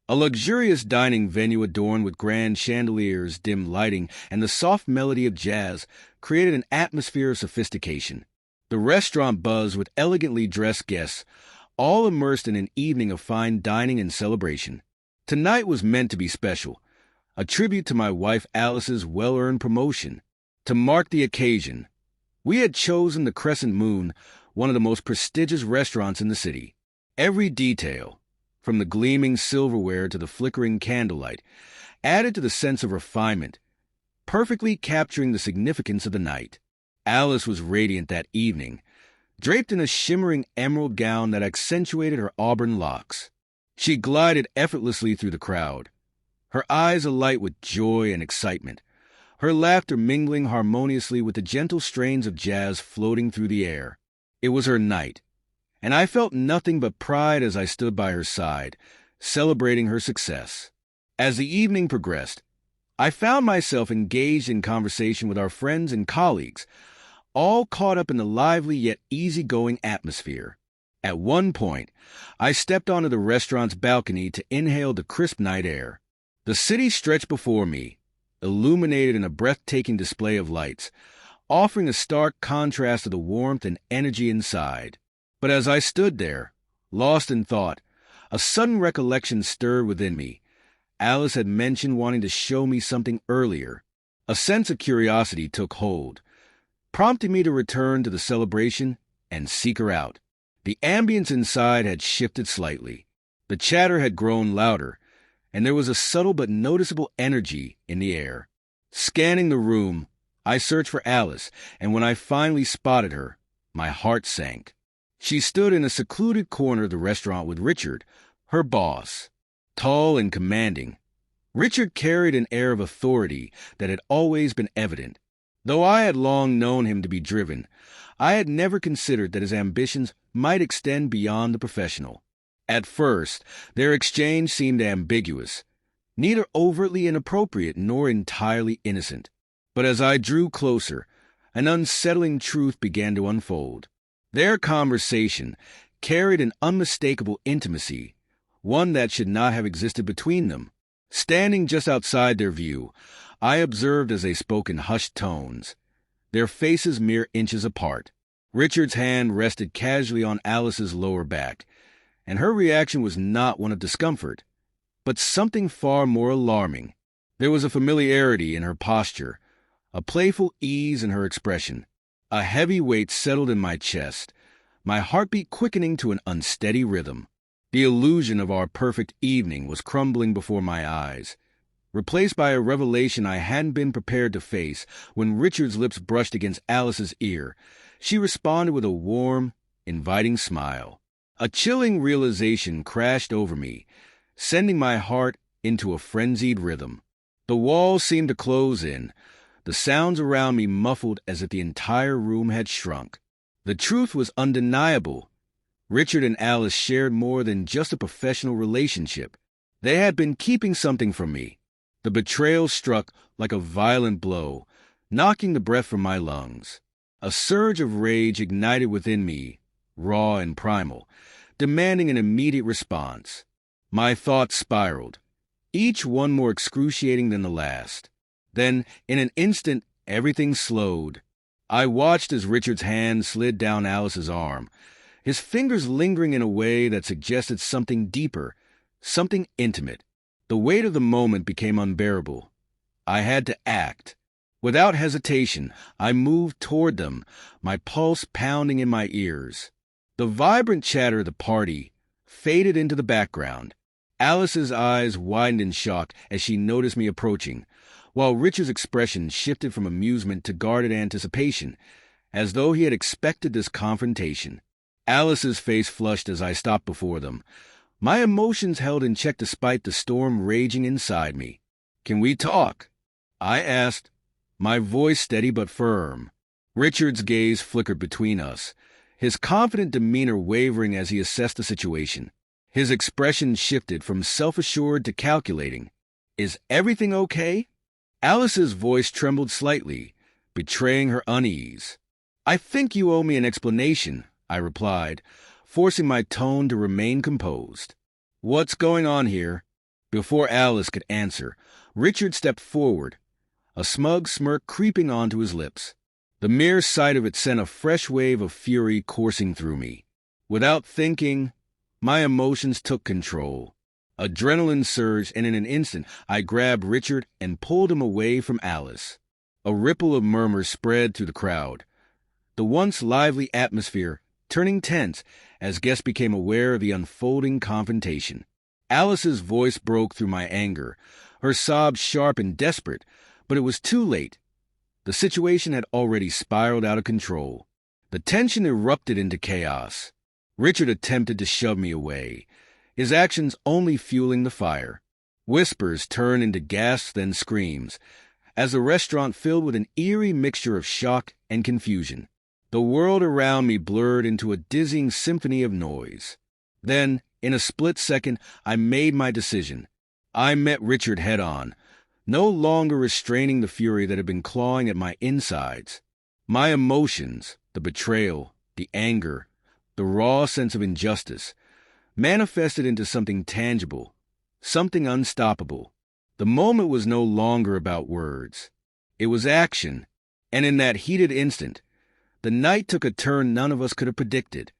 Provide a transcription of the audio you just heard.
A luxurious dining venue adorned with grand chandeliers, dim lighting, and the soft melody of jazz created an atmosphere of sophistication. The restaurant buzzed with elegantly dressed guests, all immersed in an evening of fine dining and celebration. Tonight was meant to be special, a tribute to my wife Alice's well-earned promotion. To mark the occasion, we had chosen the Crescent Moon, one of the most prestigious restaurants in the city. Every detail, from the gleaming silverware to the flickering candlelight, added to the sense of refinement, perfectly capturing the significance of the night. Alice was radiant that evening, draped in a shimmering emerald gown that accentuated her auburn locks. She glided effortlessly through the crowd, her eyes alight with joy and excitement, her laughter mingling harmoniously with the gentle strains of jazz floating through the air. It was her night, and I felt nothing but pride as I stood by her side, celebrating her success. As the evening progressed, I found myself engaged in conversation with our friends and colleagues, all caught up in the lively yet easygoing atmosphere. At one point, I stepped onto the restaurant's balcony to inhale the crisp night air. The city stretched before me, illuminated in a breathtaking display of lights, offering a stark contrast to the warmth and energy inside. But as I stood there, lost in thought, a sudden recollection stirred within me. Alice had mentioned wanting to show me something earlier. A sense of curiosity took hold, prompting me to return to the celebration and seek her out. The ambience inside had shifted slightly. The chatter had grown louder, and there was a subtle but noticeable energy in the air. Scanning the room, I searched for Alice, and when I finally spotted her, my heart sank. She stood in a secluded corner of the restaurant with Richard, her boss. Tall and commanding, Richard carried an air of authority that had always been evident. Though I had long known him to be driven, I had never considered that his ambitions might extend beyond the professional. At first, their exchange seemed ambiguous, neither overtly inappropriate nor entirely innocent. But as I drew closer, an unsettling truth began to unfold. Their conversation carried an unmistakable intimacy, one that should not have existed between them. Standing just outside their view, I observed as they spoke in hushed tones, their faces mere inches apart. Richard's hand rested casually on Alice's lower back, and her reaction was not one of discomfort, but something far more alarming. There was a familiarity in her posture, a playful ease in her expression. A heavy weight settled in my chest, my heartbeat quickening to an unsteady rhythm. The illusion of our perfect evening was crumbling before my eyes, replaced by a revelation I hadn't been prepared to face. When Richard's lips brushed against Alice's ear, she responded with a warm, inviting smile. A chilling realization crashed over me, sending my heart into a frenzied rhythm. The walls seemed to close in, the sounds around me muffled as if the entire room had shrunk. The truth was undeniable. Richard and Alice shared more than just a professional relationship. They had been keeping something from me. The betrayal struck like a violent blow, knocking the breath from my lungs. A surge of rage ignited within me, raw and primal, demanding an immediate response. My thoughts spiraled, each one more excruciating than the last. Then, in an instant, everything slowed. I watched as Richard's hand slid down Alice's arm, his fingers lingering in a way that suggested something deeper, something intimate. The weight of the moment became unbearable. I had to act. Without hesitation, I moved toward them, my pulse pounding in my ears. The vibrant chatter of the party faded into the background. Alice's eyes widened in shock as she noticed me approaching, while Richard's expression shifted from amusement to guarded anticipation, as though he had expected this confrontation. Alice's face flushed as I stopped before them, my emotions held in check despite the storm raging inside me. "Can we talk?" I asked, my voice steady but firm. Richard's gaze flickered between us, his confident demeanor wavering as he assessed the situation. His expression shifted from self-assured to calculating. "Is everything okay?" Alice's voice trembled slightly, betraying her unease. "I think you owe me an explanation," I replied, forcing my tone to remain composed. "What's going on here?" Before Alice could answer, Richard stepped forward, a smug smirk creeping onto his lips. The mere sight of it sent a fresh wave of fury coursing through me. Without thinking, my emotions took control. Adrenaline surged, and in an instant, I grabbed Richard and pulled him away from Alice. A ripple of murmurs spread through the crowd, the once lively atmosphere turning tense as guests became aware of the unfolding confrontation. Alice's voice broke through my anger, her sobs sharp and desperate, but it was too late. The situation had already spiraled out of control. The tension erupted into chaos. Richard attempted to shove me away, his actions only fueling the fire. Whispers turned into gasps, then screams, as the restaurant filled with an eerie mixture of shock and confusion. The world around me blurred into a dizzying symphony of noise. Then, in a split second, I made my decision. I met Richard head-on, no longer restraining the fury that had been clawing at my insides. My emotions, the betrayal, the anger, the raw sense of injustice, manifested into something tangible, something unstoppable. The moment was no longer about words. It was action, and in that heated instant, the night took a turn none of us could have predicted.